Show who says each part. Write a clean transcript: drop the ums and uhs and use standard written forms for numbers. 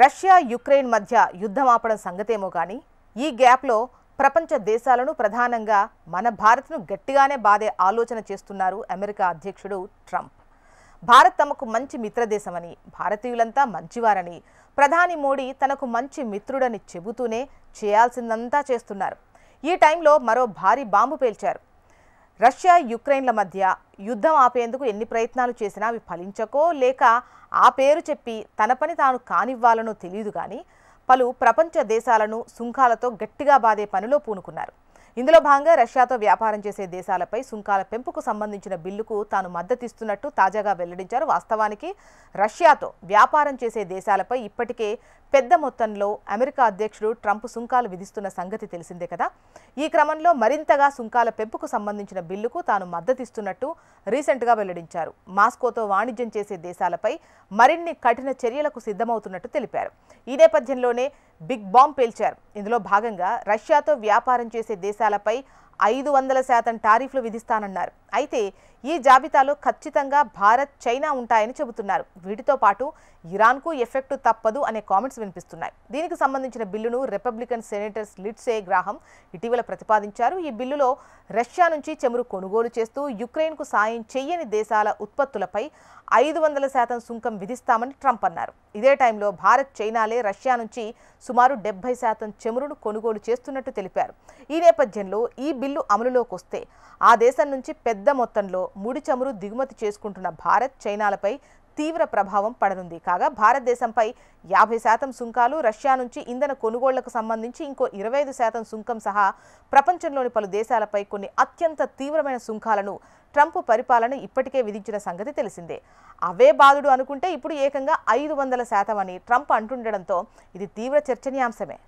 Speaker 1: Russia Ukraine మధ్య యుద్ధం ఆపడం సంగతేమో కానీ ఈ గ్యాప్లో ప్రపంచ దేశాలను ప్రధానంగా మన భారత్ను గట్టిగానే బాధే ఆలోచన చేస్తున్నారు అమెరికా అధ్యక్షుడు ట్రంప్. భారత్ తమకు మంచి మిత్రదేశమని, భారతీయులంతా మంచివారని, ప్రధాని మోడీ తనకు మంచి మిత్రుడని చెబుతూనే చేయాల్సిందంతా చేస్తున్నారు. ఈ టైంలో మరో భారీ బాంబు పేల్చారు. రష్యా యుక్రెయిన్ల మధ్య యుద్ధం ఆపేందుకు ఎన్ని ప్రయత్నాలు చేసినా అవి ఫలించకో లేక ఆ పేరు చెప్పి తన పని తాను కానివ్వాలనో తెలియదు కానీ పలు ప్రపంచ దేశాలను సుంకాలతో గట్టిగా బాదే పనిలో పూనుకున్నారు. ఇందులో భాగంగా రష్యాతో వ్యాపారం చేసే దేశాలపై సుంకాల పెంపుకు సంబంధించిన బిల్లుకు తాను మద్దతిస్తున్నట్టు తాజాగా వెల్లడించారు. వాస్తవానికి రష్యాతో వ్యాపారం చేసే దేశాలపై ఇప్పటికే పెద్ద మొత్తంలో అమెరికా అధ్యక్షుడు ట్రంప్ సుంకాలు విధిస్తున్న సంగతి తెలిసిందే కదా. ఈ క్రమంలో మరింతగా సుంకాల పెంపుకు సంబంధించిన బిల్లుకు తాను మద్దతిస్తున్నట్టు రీసెంట్గా వెల్లడించారు. మాస్కోతో వాణిజ్యం చేసే దేశాలపై మరిన్ని కఠిన చర్యలకు సిద్ధమవుతున్నట్టు తెలిపారు. ఈ నేపథ్యంలోనే బిగ్ బాంబ్ పేల్చారు. ఇందులో భాగంగా రష్యాతో వ్యాపారం చేసే దేశాలపై 500% టారిఫ్లు విధిస్తానన్నారు. అయితే ఈ జాబితాలో ఖచ్చితంగా భారత్, చైనా ఉంటాయని చెబుతున్నారు. వీటితో పాటు ఇరాన్కు ఎఫెక్టు తప్పదు అనే కామెంట్స్ వినిపిస్తున్నాయి. దీనికి సంబంధించిన బిల్లును రిపబ్లికన్ సెనేటర్ లిండ్సే గ్రాహం ఇటీవల ప్రతిపాదించారు. ఈ బిల్లులో రష్యా నుంచి చమురు కొనుగోలు చేస్తూ యుక్రెయిన్కు సాయం చెయ్యని దేశాల ఉత్పత్తులపై 500% సుంకం విధిస్తామని ట్రంప్ అన్నారు. ఇదే టైంలో భారత్, చైనాలే రష్యా నుంచి సుమారు 70% చమురును కొనుగోలు చేస్తున్నట్టు తెలిపారు. ఈ నేపథ్యంలో ఈ బిల్లు అమలులోకి వస్తే ఆ దేశం నుంచి పెద్ద మొత్తంలో ముడి చమురు దిగుమతి చేసుకుంటున్న భారత్, చైనాలపై తీవ్ర ప్రభావం పడనుంది. కాగా భారతదేశంపై 50% సుంకాలు, రష్యా నుంచి ఇంధన కొనుగోళ్లకు సంబంధించి ఇంకో 25% సుంకం సహా ప్రపంచంలోని పలు దేశాలపై కొన్ని అత్యంత తీవ్రమైన సుంకాలను ట్రంప్ పరిపాలన ఇప్పటికే విధించిన సంగతి తెలిసిందే. అవే బాధుడు అనుకుంటే ఇప్పుడు ఏకంగా 500% అని ట్రంప్ అంటుండడంతో ఇది తీవ్ర చర్చనీయాంశమే.